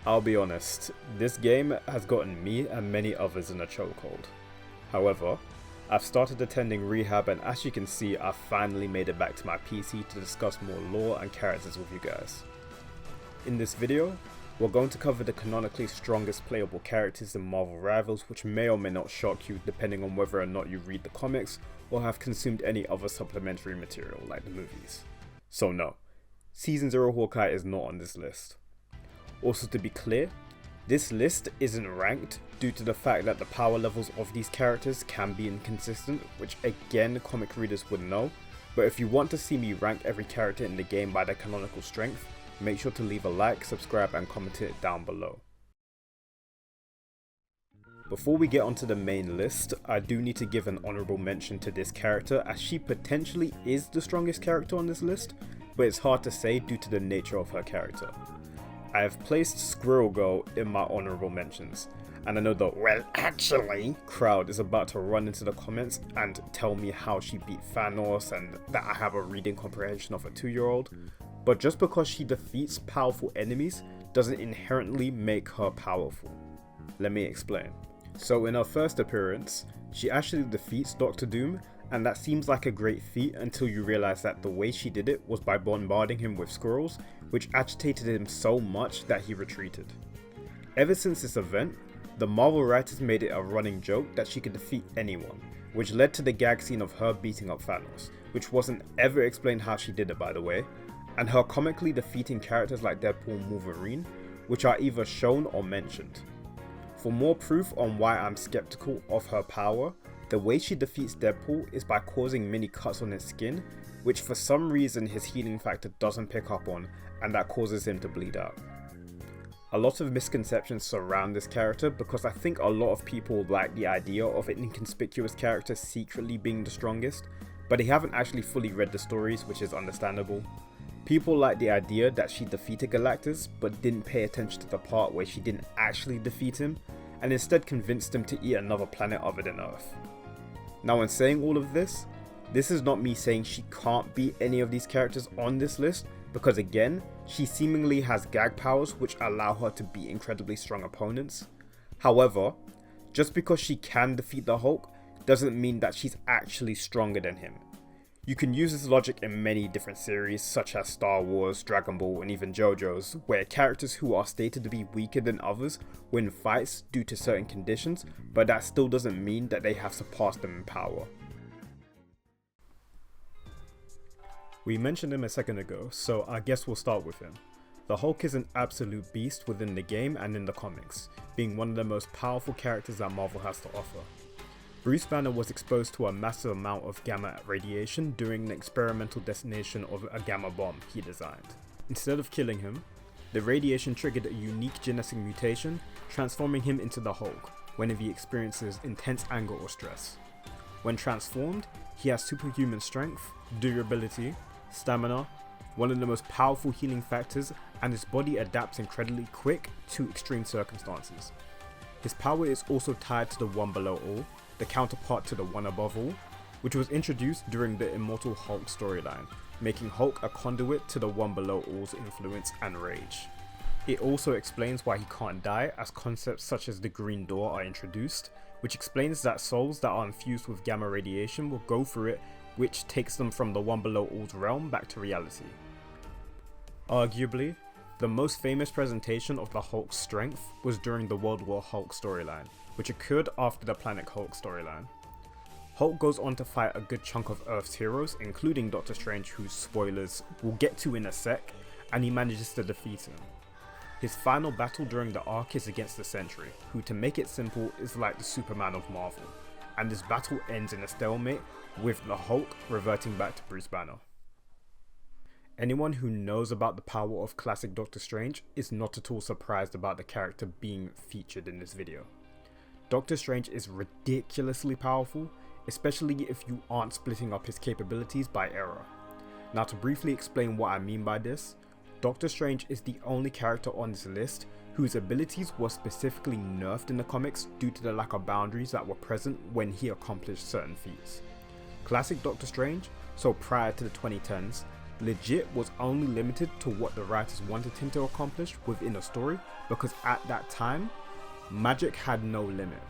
I'll be honest, this game has gotten me and many others in a chokehold. However, I've started attending rehab, and as you can see, I've finally made it back to my PC to discuss more lore and characters with you guys. In this video, we're going to cover the canonically strongest playable characters in Marvel Rivals, which may or may not shock you depending on whether or not you read the comics or have consumed any other supplementary material like the movies. So no, Season 0 Hawkeye is not on this list. Also, to be clear, this list isn't ranked due to the fact that the power levels of these characters can be inconsistent, which again comic readers would know, but if you want to see me rank every character in the game by their canonical strength, make sure to leave a like, subscribe and comment it down below. Before we get onto the main list, I do need to give an honourable mention to this character, as she potentially is the strongest character on this list, but it's hard to say due to the nature of her character. I have placed Squirrel Girl in my honourable mentions, and I know the "well actually" crowd is about to run into the comments and tell me how she beat Thanos and that I have a reading comprehension of a 2-year-old, but just because she defeats powerful enemies doesn't inherently make her powerful. Let me explain. So in her first appearance, she actually defeats Doctor Doom, and that seems like a great feat until you realize that the way she did it was by bombarding him with squirrels, which agitated him so much that he retreated. Ever since this event, the Marvel writers made it a running joke that she could defeat anyone, which led to the gag scene of her beating up Thanos, which wasn't ever explained how she did it, by the way, and her comically defeating characters like Deadpool and Wolverine, which are either shown or mentioned. For more proof on why I'm skeptical of her power, the way she defeats Deadpool is by causing mini cuts on his skin, which for some reason his healing factor doesn't pick up on, and that causes him to bleed out. A lot of misconceptions surround this character because I think a lot of people like the idea of an inconspicuous character secretly being the strongest, but they haven't actually fully read the stories, which is understandable. People like the idea that she defeated Galactus but didn't pay attention to the part where she didn't actually defeat him, and instead convinced him to eat another planet other than Earth. Now, in saying all of this is not me saying she can't beat any of these characters on this list, because again, she seemingly has gag powers which allow her to beat incredibly strong opponents. However, just because she can defeat the Hulk doesn't mean that she's actually stronger than him. You can use this logic in many different series such as Star Wars, Dragon Ball and even JoJo's, where characters who are stated to be weaker than others win fights due to certain conditions, but that still doesn't mean that they have surpassed them in power. We mentioned him a second ago, so I guess we'll start with him. The Hulk is an absolute beast within the game and in the comics, being one of the most powerful characters that Marvel has to offer. Bruce Banner was exposed to a massive amount of gamma radiation during an experimental detonation of a gamma bomb he designed. Instead of killing him, the radiation triggered a unique genetic mutation, transforming him into the Hulk whenever he experiences intense anger or stress. When transformed, he has superhuman strength, durability, stamina, one of the most powerful healing factors, and his body adapts incredibly quick to extreme circumstances. His power is also tied to the One Below All, the counterpart to the One Above All, which was introduced during the Immortal Hulk storyline, making Hulk a conduit to the One Below All's influence and rage. It also explains why he can't die, as concepts such as the Green Door are introduced, which explains that souls that are infused with gamma radiation will go through it, which takes them from the One Below All's realm back to reality. Arguably, the most famous presentation of the Hulk's strength was during the World War Hulk storyline, which occurred after the Planet Hulk storyline. Hulk goes on to fight a good chunk of Earth's heroes, including Doctor Strange, whose spoilers we'll get to in a sec, and he manages to defeat him. His final battle during the arc is against the Sentry, who, to make it simple, is like the Superman of Marvel, and this battle ends in a stalemate with the Hulk reverting back to Bruce Banner. Anyone who knows about the power of classic Doctor Strange is not at all surprised about the character being featured in this video. Doctor Strange is ridiculously powerful, especially if you aren't splitting up his capabilities by era. Now, to briefly explain what I mean by this, Doctor Strange is the only character on this list whose abilities were specifically nerfed in the comics due to the lack of boundaries that were present when he accomplished certain feats. Classic Doctor Strange, so prior to the 2010s, legit was only limited to what the writers wanted him to accomplish within a story, because at that time, magic had no limit.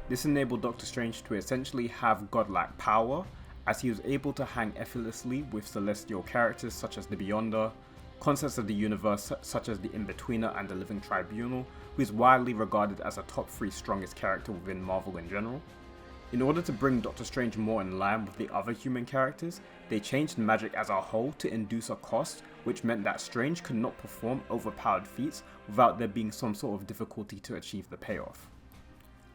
This enabled Doctor Strange to essentially have godlike power, as he was able to hang effortlessly with celestial characters such as the Beyonder, concepts of the universe such as the In-Betweener and the Living Tribunal, who is widely regarded as a top 3 strongest character within Marvel in general. In order to bring Doctor Strange more in line with the other human characters, they changed magic as a whole to induce a cost, which meant that Strange could not perform overpowered feats without there being some sort of difficulty to achieve the payoff.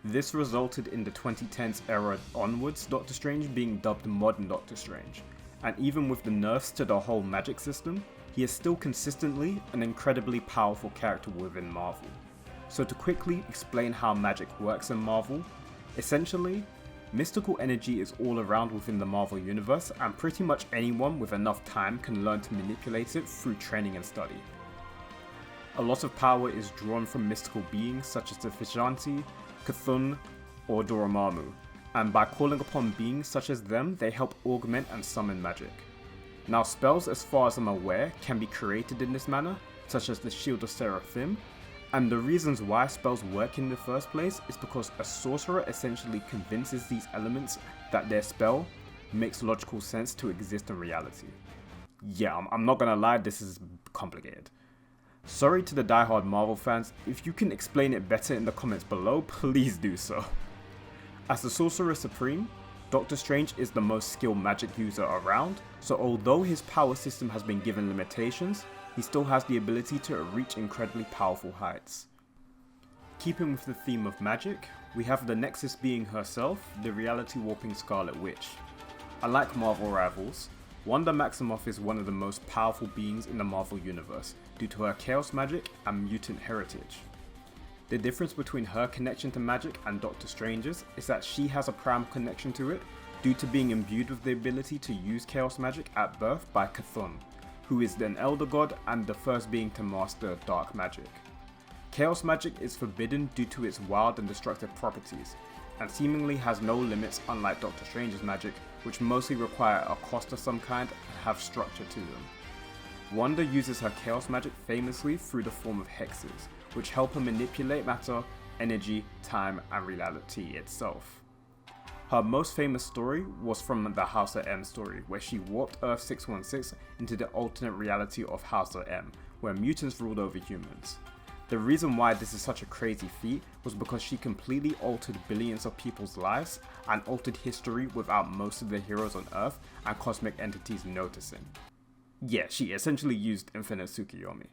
This resulted in the 2010s era onwards Doctor Strange being dubbed Modern Doctor Strange, and even with the nerfs to the whole magic system, he is still consistently an incredibly powerful character within Marvel. So to quickly explain how magic works in Marvel, essentially, mystical energy is all around within the Marvel universe, and pretty much anyone with enough time can learn to manipulate it through training and study. A lot of power is drawn from mystical beings such as the Vishanti, Cthulhu, or Dormammu, and by calling upon beings such as them, they help augment and summon magic. Now spells, as far as I'm aware, can be created in this manner, such as the Shield of Seraphim, and the reasons why spells work in the first place is because a sorcerer essentially convinces these elements that their spell makes logical sense to exist in reality. Yeah, I'm not gonna lie, this is complicated. Sorry to the diehard Marvel fans, if you can explain it better in the comments below, please do so. As the Sorcerer Supreme, Doctor Strange is the most skilled magic user around, so although his power system has been given limitations, he still has the ability to reach incredibly powerful heights. Keeping with the theme of magic, we have the Nexus being herself, the reality warping Scarlet Witch. Unlike Marvel rivals, Wanda Maximoff is one of the most powerful beings in the Marvel universe due to her chaos magic and mutant heritage. The difference between her connection to magic and Doctor Strange's is that she has a prime connection to it due to being imbued with the ability to use chaos magic at birth by Cthulhu, who is an elder god and the first being to master dark magic. Chaos magic is forbidden due to its wild and destructive properties, and seemingly has no limits unlike Doctor Strange's magic, which mostly require a cost of some kind and have structure to them. Wanda uses her chaos magic famously through the form of hexes, which help her manipulate matter, energy, time, and reality itself. Her most famous story was from the House of M story, where she warped Earth 616 into the alternate reality of House of M, where mutants ruled over humans. The reason why this is such a crazy feat was because she completely altered billions of people's lives and altered history without most of the heroes on Earth and cosmic entities noticing. Yeah, she essentially used infinite Tsukuyomi.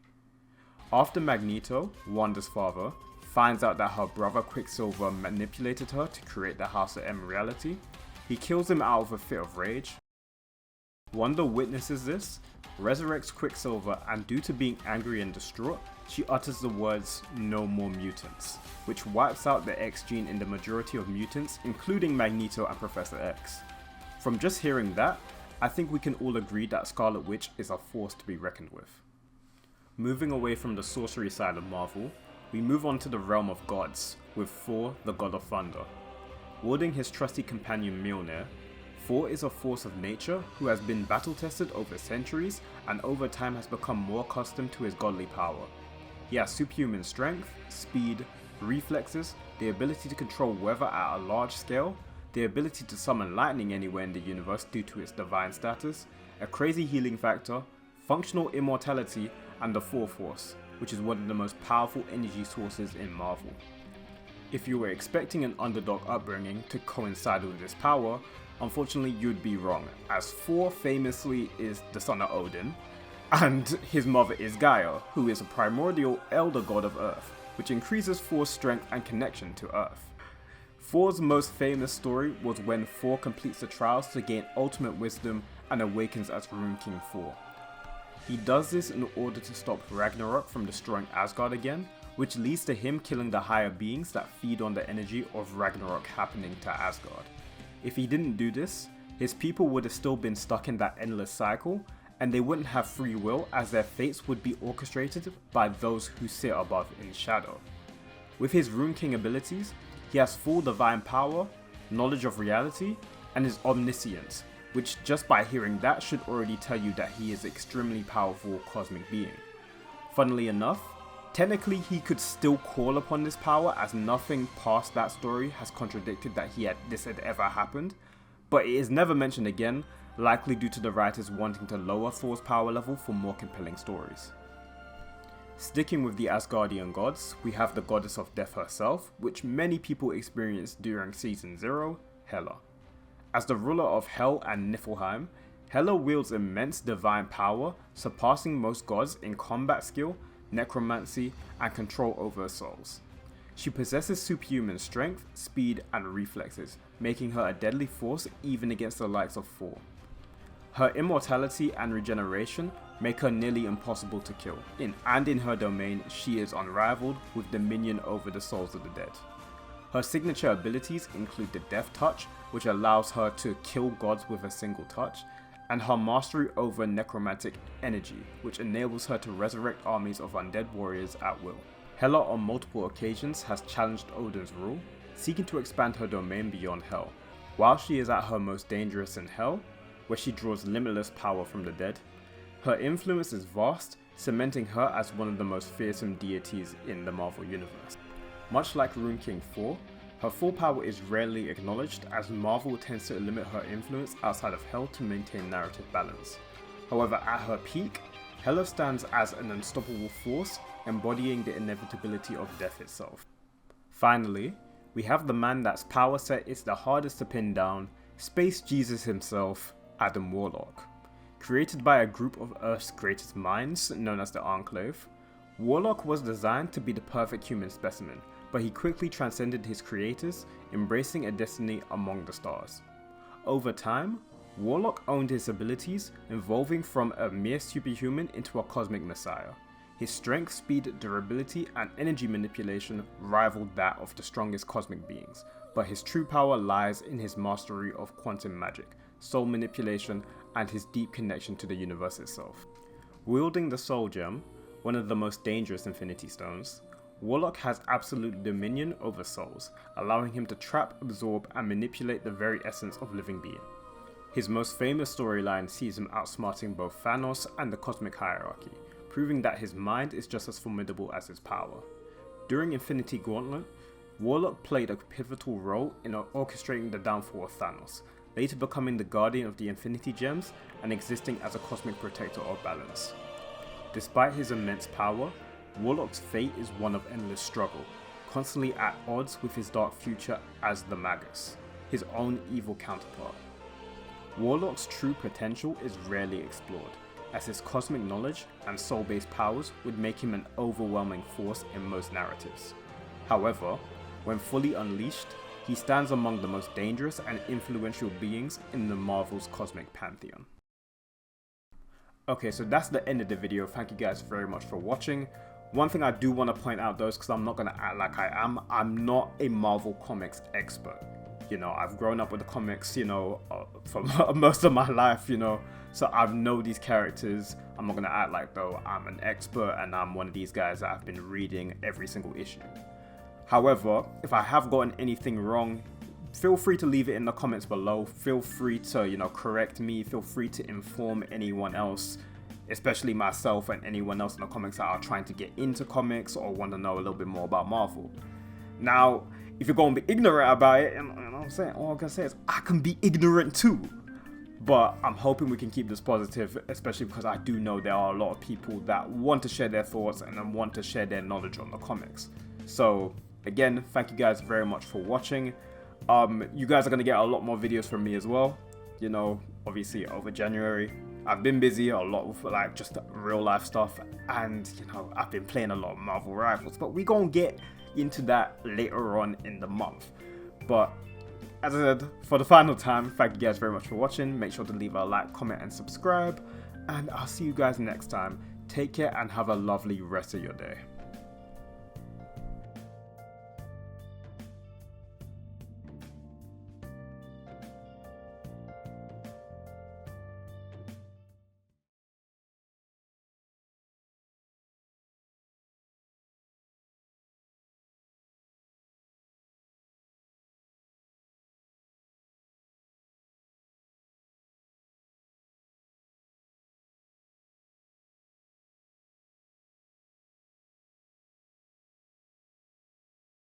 After Magneto, Wanda's father, finds out that her brother Quicksilver manipulated her to create the House of M reality, he kills him out of a fit of rage. Wanda witnesses this, resurrects Quicksilver, and due to being angry and distraught, she utters the words, "No more mutants," which wipes out the X gene in the majority of mutants, including Magneto and Professor X. From just hearing that, I think we can all agree that Scarlet Witch is a force to be reckoned with. Moving away from the sorcery side of Marvel, we move on to the realm of gods, with Thor, the god of thunder. Wielding his trusty companion Mjolnir, Thor is a force of nature who has been battle tested over centuries and over time has become more accustomed to his godly power. He has superhuman strength, speed, reflexes, the ability to control weather at a large scale, the ability to summon lightning anywhere in the universe due to its divine status, a crazy healing factor, functional immortality, and the Thor Force, which is one of the most powerful energy sources in Marvel. If you were expecting an underdog upbringing to coincide with this power, unfortunately you'd be wrong, as Thor famously is the son of Odin, and his mother is Gaia, who is a primordial elder god of Earth, which increases Thor's strength and connection to Earth. Thor's most famous story was when Thor completes the trials to gain ultimate wisdom and awakens as Rune King Thor. He does this in order to stop Ragnarok from destroying Asgard again, which leads to him killing the higher beings that feed on the energy of Ragnarok happening to Asgard. If he didn't do this, his people would have still been stuck in that endless cycle, and they wouldn't have free will as their fates would be orchestrated by those who sit above in shadow. With his Rune King abilities, he has full divine power, knowledge of reality, and his omniscience, which just by hearing that should already tell you that he is an extremely powerful cosmic being. Funnily enough, technically he could still call upon this power, as nothing past that story has contradicted that this had ever happened, but it is never mentioned again, likely due to the writers wanting to lower Thor's power level for more compelling stories. Sticking with the Asgardian gods, we have the goddess of death herself, which many people experienced during Season 0, Hela. As the ruler of Hell and Niflheim, Hela wields immense divine power, surpassing most gods in combat skill, necromancy, and control over souls. She possesses superhuman strength, speed, and reflexes, making her a deadly force even against the likes of Thor. Her immortality and regeneration make her nearly impossible to kill, and in her domain she is unrivaled, with dominion over the souls of the dead. Her signature abilities include the Death Touch, which allows her to kill gods with a single touch, and her mastery over necromantic energy, which enables her to resurrect armies of undead warriors at will. Hela on multiple occasions has challenged Odin's rule, seeking to expand her domain beyond Hell. While she is at her most dangerous in Hell, where she draws limitless power from the dead, her influence is vast, cementing her as one of the most fearsome deities in the Marvel Universe. Much like Rune King Thor, her full power is rarely acknowledged, as Marvel tends to limit her influence outside of Hell to maintain narrative balance. However, at her peak, Hela stands as an unstoppable force, embodying the inevitability of death itself. Finally, we have the man that's power set is the hardest to pin down, Space Jesus himself, Adam Warlock. Created by a group of Earth's greatest minds, known as the Enclave, Warlock was designed to be the perfect human specimen, but he quickly transcended his creators, embracing a destiny among the stars. Over time, Warlock owned his abilities, evolving from a mere superhuman into a cosmic messiah. His strength, speed, durability, and energy manipulation rivaled that of the strongest cosmic beings, but his true power lies in his mastery of quantum magic, soul manipulation, and his deep connection to the universe itself. Wielding the Soul Gem, one of the most dangerous Infinity Stones, Warlock has absolute dominion over souls, allowing him to trap, absorb, and manipulate the very essence of living being. His most famous storyline sees him outsmarting both Thanos and the Cosmic Hierarchy, proving that his mind is just as formidable as his power. During Infinity Gauntlet, Warlock played a pivotal role in orchestrating the downfall of Thanos, later becoming the guardian of the Infinity Gems and existing as a cosmic protector of balance. Despite his immense power, Warlock's fate is one of endless struggle, constantly at odds with his dark future as the Magus, his own evil counterpart. Warlock's true potential is rarely explored, as his cosmic knowledge and soul-based powers would make him an overwhelming force in most narratives. However, when fully unleashed, he stands among the most dangerous and influential beings in the Marvel's cosmic pantheon. Okay, so that's the end of the video. Thank you guys very much for watching. One thing I do want to point out though, because I'm not going to act like I am, I'm not a Marvel Comics expert. You know, I've grown up with the comics, you know, for most of my life, you know, so I know these characters. I'm not going to act like though I'm an expert and I'm one of these guys that have been reading every single issue. However, if I have gotten anything wrong, feel free to leave it in the comments below. Feel free to, you know, correct me. Feel free to inform anyone else, especially myself and anyone else in the comics that are trying to get into comics or want to know a little bit more about Marvel. Now, if you're going to be ignorant about it, and you know what I'm saying, all I can say is I can be ignorant too. But I'm hoping we can keep this positive, especially because I do know there are a lot of people that want to share their thoughts and then want to share their knowledge on the comics. So again, thank you guys very much for watching. You guys are going to get a lot more videos from me as well. You know, obviously over January, I've been busy a lot with like just real life stuff, and you know, I've been playing a lot of Marvel Rivals, but we're going to get into that later on in the month. But as I said, for the final time, thank you guys very much for watching. Make sure to leave a like, comment, and subscribe, and I'll see you guys next time. Take care and have a lovely rest of your day.